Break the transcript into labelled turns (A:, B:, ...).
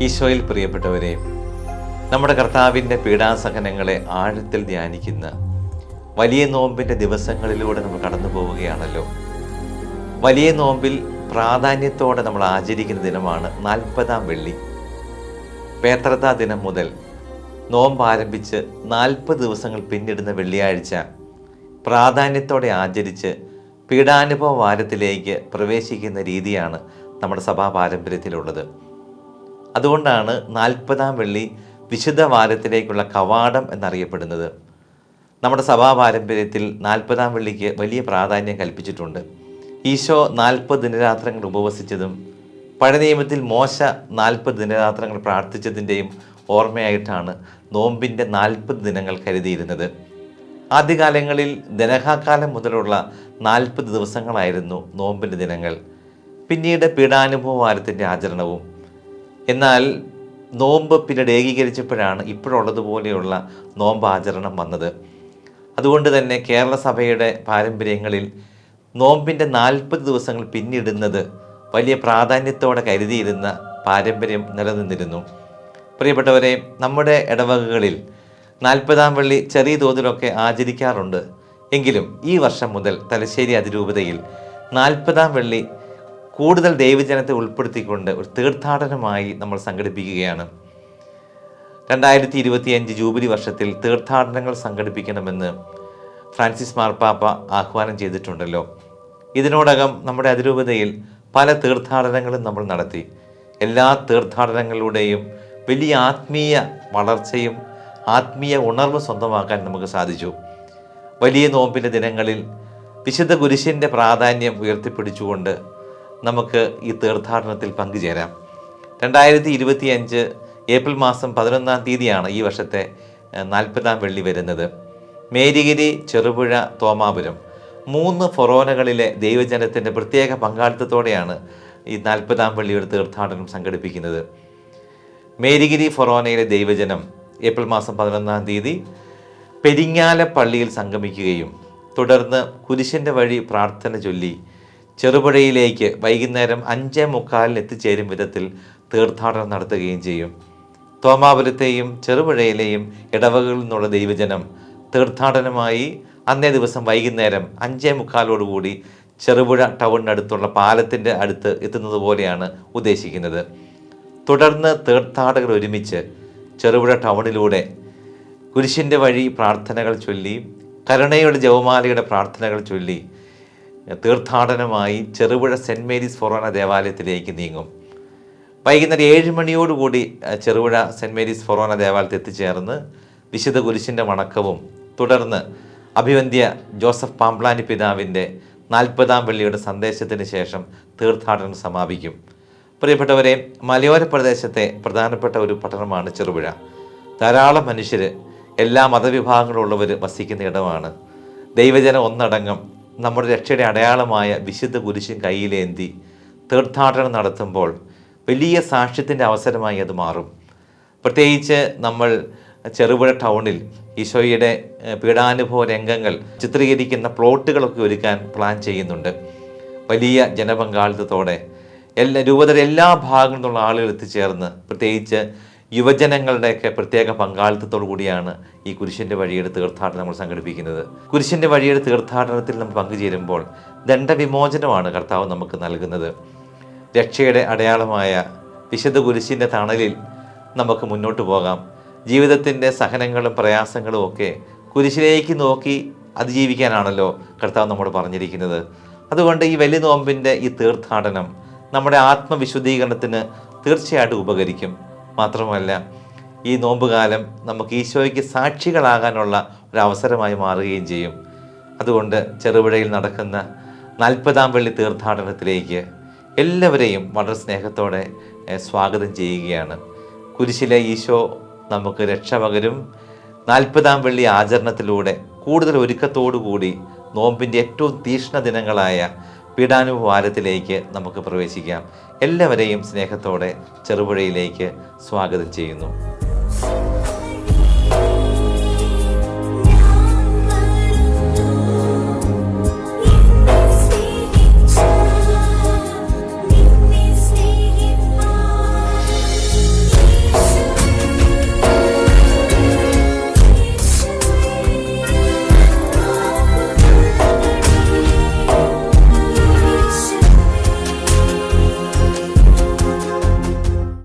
A: ഈശോയിൽ പ്രിയപ്പെട്ടവരെ, നമ്മുടെ കർത്താവിൻ്റെ പീഡാസഹനങ്ങളെ ആഴത്തിൽ ധ്യാനിക്കുന്ന വലിയ നോമ്പിൻ്റെ ദിവസങ്ങളിലൂടെ നമ്മൾ കടന്നു പോവുകയാണല്ലോ. വലിയ നോമ്പിൽ പ്രാധാന്യത്തോടെ നമ്മൾ ആചരിക്കുന്ന ദിനമാണ് 40-ാം വെള്ളി. പേത്രത്താ ദിനം മുതൽ നോമ്പ് ആരംഭിച്ച് 40 ദിവസങ്ങൾ പിന്നിടുന്ന വെള്ളിയാഴ്ച പ്രാധാന്യത്തോടെ ആചരിച്ച് പീഡാനുഭവ വാരത്തിലേക്ക് പ്രവേശിക്കുന്ന രീതിയാണ് നമ്മുടെ സഭാ പാരമ്പര്യത്തിലുള്ളത്. അതുകൊണ്ടാണ് 40-ാം വെള്ളി വിശുദ്ധ വാരത്തിലേക്കുള്ള കവാടം എന്നറിയപ്പെടുന്നത്. നമ്മുടെ സഭാ പാരമ്പര്യത്തിൽ 40-ാം വെള്ളിക്ക് വലിയ പ്രാധാന്യം കൽപ്പിച്ചിട്ടുണ്ട്. ഈശോ 40 ദിനരാത്രങ്ങൾ ഉപവസിച്ചതും പഴയ നിയമത്തിൽ മോശ 40 ദിനരാത്രങ്ങൾ പ്രാർത്ഥിച്ചതിൻ്റെയും ഓർമ്മയായിട്ടാണ് നോമ്പിൻ്റെ 40 ദിനങ്ങൾ കരുതിയിരുന്നത്. ആദ്യകാലങ്ങളിൽ ദനഹാകാലം മുതലുള്ള 40 ദിവസങ്ങളായിരുന്നു നോമ്പിൻ്റെ ദിനങ്ങൾ. പിന്നീട് പീഡാനുഭവ വാരത്തിൻ്റെ ആചരണവും. എന്നാൽ നോമ്പ് പിന്നീട് ഏകീകരിച്ചപ്പോഴാണ് ഇപ്പോഴുള്ളതുപോലെയുള്ള നോമ്പ് ആചരണം വന്നത്. അതുകൊണ്ട് തന്നെ കേരള സഭയുടെ പാരമ്പര്യങ്ങളിൽ നോമ്പിൻ്റെ 40 ദിവസങ്ങൾ പിന്നിടുന്നത് വലിയ പ്രാധാന്യത്തോടെ കരുതിയിരുന്ന പാരമ്പര്യം നിലനിന്നിരുന്നു. പ്രിയപ്പെട്ടവരെ, നമ്മുടെ ഇടവകകളിൽ 40-ാം വെള്ളി ചെറിയ തോതിലൊക്കെ ആചരിക്കാറുണ്ട്. എങ്കിലും ഈ വർഷം മുതൽ തലശ്ശേരി അതിരൂപതയിൽ 40-ാം വെള്ളി കൂടുതൽ ദൈവജനത്തെ ഉൾപ്പെടുത്തിക്കൊണ്ട് ഒരു തീർത്ഥാടനമായി നമ്മൾ സംഘടിപ്പിക്കുകയാണ്. 2025 ജൂബിലി വർഷത്തിൽ തീർത്ഥാടനങ്ങൾ സംഘടിപ്പിക്കണമെന്ന് ഫ്രാൻസിസ് മാർപ്പാപ്പ ആഹ്വാനം ചെയ്തിട്ടുണ്ടല്ലോ. ഇതിനോടകം നമ്മുടെ അതിരൂപതയിൽ പല തീർത്ഥാടനങ്ങളും നമ്മൾ നടത്തി. എല്ലാ തീർത്ഥാടനങ്ങളിലൂടെയും വലിയ ആത്മീയ വളർച്ചയും ആത്മീയ ഉണർവ് സ്വന്തമാക്കാൻ നമുക്ക് സാധിച്ചു. വലിയ നോമ്പിൻ്റെ ദിനങ്ങളിൽ വിശുദ്ധ കുരിശിൻ്റെ പ്രാധാന്യം ഉയർത്തിപ്പിടിച്ചുകൊണ്ട് നമുക്ക് ഈ തീർത്ഥാടനത്തിൽ പങ്കുചേരാം. 2025 ഏപ്രിൽ മാസം 11-ാം തീയതിയാണ് ഈ വർഷത്തെ 40-ാം വെള്ളി വരുന്നത്. മേരിഗിരി, ചെറുപുഴ, തോമാപുരം 3 ഫൊറോനകളിലെ ദൈവജനത്തിൻ്റെ പ്രത്യേക പങ്കാളിത്തത്തോടെയാണ് ഈ 40-ാം വെള്ളിയുടെ തീർത്ഥാടനം സംഘടിപ്പിക്കുന്നത്. മേരിഗിരി ഫൊറോനയിലെ ദൈവജനം ഏപ്രിൽ മാസം 11-ാം തീയതി പെരിങ്ങാല പള്ളിയിൽ സംഗമിക്കുകയും തുടർന്ന് കുരിശിൻ്റെ വഴി പ്രാർത്ഥന ചൊല്ലി ചെറുപുഴയിലേക്ക് വൈകുന്നേരം 5:45 എത്തിച്ചേരും വിധത്തിൽ തീർത്ഥാടനം നടത്തുകയും ചെയ്യും. തോമാപുരത്തെയും ചെറുപുഴയിലെയും ഇടവകളിൽ നിന്നുള്ള ദൈവജനം തീർത്ഥാടനമായി അന്നേ ദിവസം വൈകുന്നേരം 5:45 ചെറുപുഴ ടൗണിനടുത്തുള്ള പാലത്തിൻ്റെ അടുത്ത് എത്തുന്നത് പോലെയാണ് ഉദ്ദേശിക്കുന്നത്. തുടർന്ന് തീർത്ഥാടകർ ഒരുമിച്ച് ചെറുപുഴ ടൗണിലൂടെ കുരിശിൻ്റെ വഴി പ്രാർത്ഥനകൾ ചൊല്ലി കരുണയുടെ ജപമാലയുടെ പ്രാർത്ഥനകൾ ചൊല്ലി തീർത്ഥാടനമായി ചെറുപുഴ സെൻറ്റ് മേരീസ് ഫൊറോന ദേവാലയത്തിലേക്ക് നീങ്ങും. വൈകുന്നേരം 7 മണിയോടുകൂടി ചെറുപുഴ സെൻറ്റ് മേരീസ് ഫൊറോന ദേവാലയത്തിൽ എത്തിച്ചേർന്ന് വിശുദ്ധ കുരിശിൻ്റെ വണക്കവും തുടർന്ന് അഭിവന്ദ്യ ജോസഫ് പാംപ്ലാനി പിതാവിൻ്റെ 40-ാം വെള്ളിയുടെ സന്ദേശത്തിന് ശേഷം തീർത്ഥാടനം സമാപിക്കും. പ്രിയപ്പെട്ടവരെ, മലയോര പ്രദേശത്തെ പ്രധാനപ്പെട്ട ഒരു പട്ടണമാണ് ചെറുപുഴ. ധാരാളം മനുഷ്യർ, എല്ലാ മതവിഭാഗങ്ങളുള്ളവർ വസിക്കുന്ന ഇടമാണ്. ദൈവജനം ഒന്നടങ്കം നമ്മുടെ രക്ഷയുടെ അടയാളമായ വിശുദ്ധ കുരിശും കയ്യിലേന്തി തീർത്ഥാടനം നടത്തുമ്പോൾ വലിയ സാക്ഷ്യത്തിൻ്റെ അവസരമായി അത് മാറും. പ്രത്യേകിച്ച് നമ്മൾ ചെറുപുഴ ടൗണിൽ ഈശോയുടെ പീഡാനുഭവ രംഗങ്ങൾ ചിത്രീകരിക്കുന്ന പ്ലോട്ടുകളൊക്കെ ഒരുക്കാൻ പ്ലാൻ ചെയ്യുന്നുണ്ട്. വലിയ ജനപങ്കാളിത്തത്തോടെ രൂപതയുടെ എല്ലാ ഭാഗങ്ങളിൽ നിന്നുള്ള ആളുകൾ എത്തിച്ചേർന്ന് പ്രത്യേകിച്ച് യുവജനങ്ങളുടെയൊക്കെ പ്രത്യേക പങ്കാളിത്തത്തോടു കൂടിയാണ് ഈ കുരിശിൻ്റെ വഴിയുടെ തീർത്ഥാടനം നമ്മൾ സംഘടിപ്പിക്കുന്നത്. കുരിശിൻ്റെ വഴിയുടെ തീർത്ഥാടനത്തിൽ നമ്മൾ പങ്കുചേരുമ്പോൾ ദണ്ഡവിമോചനമാണ് കർത്താവ് നമുക്ക് നൽകുന്നത്. രക്ഷയുടെ അടയാളമായ വിശുദ്ധ കുരിശിൻ്റെ തണലിൽ നമുക്ക് മുന്നോട്ട് പോകാം. ജീവിതത്തിൻ്റെ സഹനങ്ങളും പ്രയാസങ്ങളും ഒക്കെ കുരിശിലേക്ക് നോക്കി അതിജീവിക്കാനാണല്ലോ കർത്താവ് നമ്മോട് പറഞ്ഞിരിക്കുന്നത്. അതുകൊണ്ട് ഈ വലിയ നോമ്പിൻ്റെ ഈ തീർത്ഥാടനം നമ്മുടെ ആത്മവിശുദ്ധീകരണത്തിന് തീർച്ചയായിട്ടും ഉപകരിക്കും. മാത്രമല്ല, ഈ നോമ്പുകാലം നമുക്ക് ഈശോയ്ക്ക് സാക്ഷികളാകാനുള്ള ഒരു അവസരമായി മാറുകയും ചെയ്യും. അതുകൊണ്ട് ചെറുപുഴയിൽ നടക്കുന്ന 40-ാം വെള്ളി തീർത്ഥാടനത്തിലേക്ക് എല്ലാവരെയും വളരെ സ്നേഹത്തോടെ സ്വാഗതം ചെയ്യുകയാണ്. കുരിശിലെ ഈശോ നമുക്ക് രക്ഷ പകരും. 40-ാം വെള്ളി ആചരണത്തിലൂടെ കൂടുതൽ ഒരുക്കത്തോടുകൂടി നോമ്പിൻ്റെ ഏറ്റവും തീക്ഷ്ണ ദിനങ്ങളായ പീഡാനുഭവ വാരത്തിലേക്ക് നമുക്ക് പ്രവേശിക്കാം. എല്ലാവരെയും സ്നേഹത്തോടെ ചെറുപുഴയിലേക്ക് സ്വാഗതം ചെയ്യുന്നു.